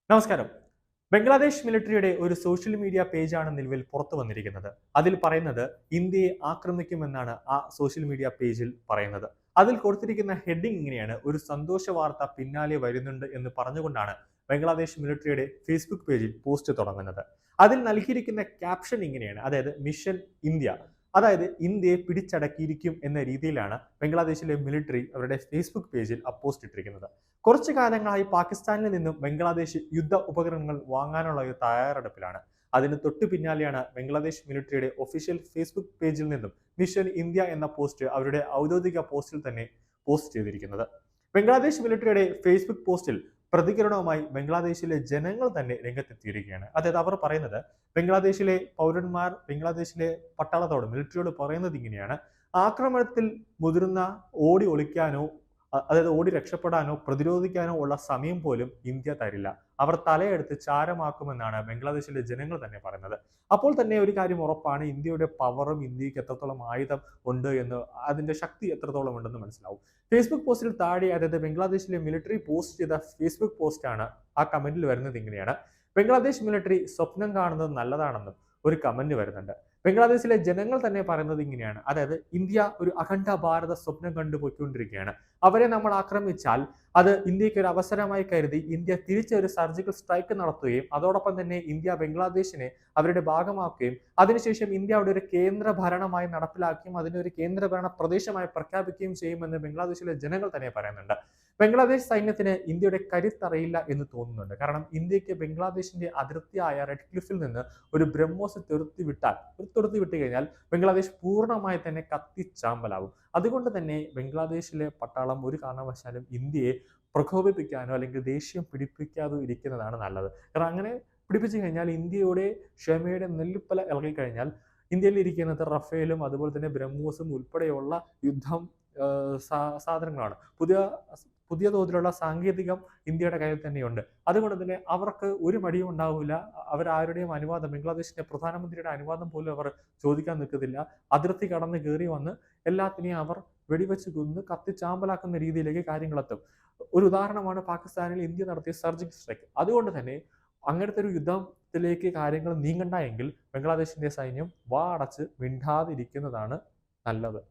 നമസ്കാരം. ബംഗ്ലാദേശ് മിലിറ്ററിയുടെ ഒരു social media പേജാണ് നിലവിൽ പുറത്തു വന്നിരിക്കുന്നത്. അതിൽ പറയുന്നത് ഇന്ത്യയെ ആക്രമിക്കുമെന്നാണ് ആ സോഷ്യൽ മീഡിയ പേജിൽ പറയുന്നത്. അതിൽ കൊടുത്തിരിക്കുന്ന ഹെഡിങ് ഇങ്ങനെയാണ്: ഒരു സന്തോഷ വാർത്ത പിന്നാലെ വരുന്നുണ്ട് എന്ന് പറഞ്ഞുകൊണ്ടാണ് ബംഗ്ലാദേശ് മിലിറ്ററിയുടെ ഫേസ്ബുക്ക് പേജിൽ പോസ്റ്റ് തുടങ്ങുന്നത്. അതിൽ നൽകിയിരിക്കുന്ന ക്യാപ്ഷൻ ഇങ്ങനെയാണ്, അതായത് മിഷൻ ഇന്ത്യ, അതായത് ഇന്ത്യയെ പിടിച്ചടക്കിയിരിക്കും എന്ന രീതിയിലാണ് ബംഗ്ലാദേശിലെ മിലിറ്ററി അവരുടെ ഫേസ്ബുക്ക് പേജിൽ ആ പോസ്റ്റ് ഇട്ടിരിക്കുന്നത്. കുറച്ചു കാലങ്ങളായി പാകിസ്ഥാനിൽ നിന്നും ബംഗ്ലാദേശ് യുദ്ധ ഉപകരണങ്ങൾ വാങ്ങാനുള്ള ഒരു തയ്യാറെടുപ്പിലാണ്. അതിന് തൊട്ടു പിന്നാലെയാണ് ബംഗ്ലാദേശ് മിലിറ്ററിയുടെ ഒഫീഷ്യൽ ഫേസ്ബുക്ക് പേജിൽ നിന്നും മിഷൻ ഇന്ത്യ എന്ന പോസ്റ്റ് അവരുടെ ഔദ്യോഗിക പോസ്റ്റിൽ തന്നെ പോസ്റ്റ് ചെയ്തിരിക്കുന്നത്. ബംഗ്ലാദേശ് മിലിറ്ററിയുടെ ഫേസ്ബുക്ക് പോസ്റ്റിൽ പ്രതികരണവുമായി ബംഗ്ലാദേശിലെ ജനങ്ങൾ തന്നെ രംഗത്തെത്തിയിരിക്കുകയാണ്. അതായത് അവർ പറയുന്നത്, ബംഗ്ലാദേശിലെ പൗരന്മാർ ബംഗ്ലാദേശിലെ പട്ടാളത്തോട്, മിലിറ്ററിയോട് പറയുന്നത് ഇങ്ങനെയാണ്: ആക്രമണത്തിൽ മുതിർന്ന ഓടി ഒളിക്കാനോ അതായത് ഓടി രക്ഷപ്പെടാനോ പ്രതിരോധിക്കാനോ ഉള്ള സമയം പോലും ഇന്ത്യ തരില്ല. അവർ തലയെടുത്ത് ചാരമാക്കുമെന്നാണ് ബംഗ്ലാദേശിലെ ജനങ്ങൾ തന്നെ പറയുന്നത്. അപ്പോൾ തന്നെ ഒരു കാര്യം ഉറപ്പാണ്: ഇന്ത്യയുടെ പവറും ഇന്ത്യക്ക് എത്രത്തോളം ആയുധം ഉണ്ട് എന്ന്, അതിന്റെ ശക്തി എത്രത്തോളം ഉണ്ടെന്ന് മനസ്സിലാവും. ഫേസ്ബുക്ക് പോസ്റ്റിൽ താഴെ, അതായത് ബംഗ്ലാദേശിലെ മിലിറ്ററി പോസ്റ്റ് ചെയ്ത ഫേസ്ബുക്ക് പോസ്റ്റാണ്, ആ കമന്റിൽ വരുന്നത് ഇങ്ങനെയാണ്: ബംഗ്ലാദേശ് മിലിറ്ററി സ്വപ്നം കാണുന്നത് നല്ലതാണെന്നും ഒരു കമന്റ് വരുന്നുണ്ട്. ബംഗ്ലാദേശിലെ ജനങ്ങൾ തന്നെ പറയുന്നത് ഇങ്ങനെയാണ്, അതായത് ഇന്ത്യ ഒരു അഖണ്ഡ ഭാരത സ്വപ്നം കണ്ടുപോയിക്കൊണ്ടിരിക്കുകയാണ്. അവരെ നമ്മൾ ആക്രമിച്ചാൽ അത് ഇന്ത്യക്ക് ഒരു അവസരമായി കരുതി ഇന്ത്യ തിരിച്ചൊരു സർജിക്കൽ സ്ട്രൈക്ക് നടത്തുകയും അതോടൊപ്പം തന്നെ ഇന്ത്യ ബംഗ്ലാദേശിനെ അവരുടെ ഭാഗമാക്കുകയും അതിനുശേഷം ഇന്ത്യ അവിടെ ഒരു കേന്ദ്ര ഭരണമായി നടപ്പിലാക്കുകയും അതിനെ ഒരു കേന്ദ്രഭരണ പ്രദേശമായി പ്രഖ്യാപിക്കുകയും ചെയ്യുമെന്ന് ബംഗ്ലാദേശിലെ ജനങ്ങൾ തന്നെ പറയുന്നുണ്ട്. ബംഗ്ലാദേശ് സൈന്യത്തിന് ഇന്ത്യയുടെ കരുത്തറിയില്ല എന്ന് തോന്നുന്നുണ്ട്. കാരണം ഇന്ത്യക്ക് ബംഗ്ലാദേശിന്റെ അതിർത്തിയായ റെഡ് ക്ലിഫിൽ നിന്ന് ഒരു ബ്രഹ്മോസ് തുരത്തി വിട്ടു കഴിഞ്ഞാൽ ബംഗ്ലാദേശ് പൂർണ്ണമായി തന്നെ കത്തിച്ചാമ്പലാവും. അതുകൊണ്ട് തന്നെ ബംഗ്ലാദേശിലെ പട്ടാളം ഒരു കാരണവശാലും ഇന്ത്യയെ പ്രകോപിപ്പിക്കാനോ അല്ലെങ്കിൽ ദേഷ്യം പിടിപ്പിക്കാതെ ഇരിക്കുന്നതാണ് നല്ലത്. കാരണം അങ്ങനെ പിടിപ്പിച്ചു കഴിഞ്ഞാൽ ഇന്ത്യയുടെ ക്ഷമയുടെ നെല്ലിപ്പല ഇളകി കഴിഞ്ഞാൽ ഇന്ത്യയിൽ ഇരിക്കുന്നത് റഫേലും അതുപോലെ തന്നെ ബ്രഹ്മോസും ഉൾപ്പെടെയുള്ള യുദ്ധം സാധനങ്ങളാണ്. പുതിയ തോതിലുള്ള സാങ്കേതികം ഇന്ത്യയുടെ കയ്യിൽ തന്നെയുണ്ട്. അതുകൊണ്ട് തന്നെ അവർക്ക് ഒരു മടിയും ഉണ്ടാവില്ല. അവരാരുടെയും അനുവാദം, ബംഗ്ലാദേശിന്റെ പ്രധാനമന്ത്രിയുടെ അനുവാദം പോലും അവർ ചോദിക്കാൻ നിൽക്കത്തില്ല. അതിർത്തി കടന്ന് കയറി വന്ന് എല്ലാത്തിനെയും അവർ വെടിവെച്ച് കൊന്ന് കത്തിച്ചാമ്പലാക്കുന്ന രീതിയിലേക്ക് കാര്യങ്ങളെത്തും. ഒരു ഉദാഹരണമാണ് പാകിസ്ഥാനിൽ ഇന്ത്യ നടത്തിയ സർജിക്കൽ സ്ട്രൈക്ക്. അതുകൊണ്ട് തന്നെ അങ്ങനത്തെ ഒരു യുദ്ധത്തിലേക്ക് കാര്യങ്ങൾ നീങ്ങണ്ട എങ്കിൽ ബംഗ്ലാദേശിന്റെ സൈന്യം വാ അടച്ച് മിണ്ടാതിരിക്കുന്നതാണ് നല്ലത്.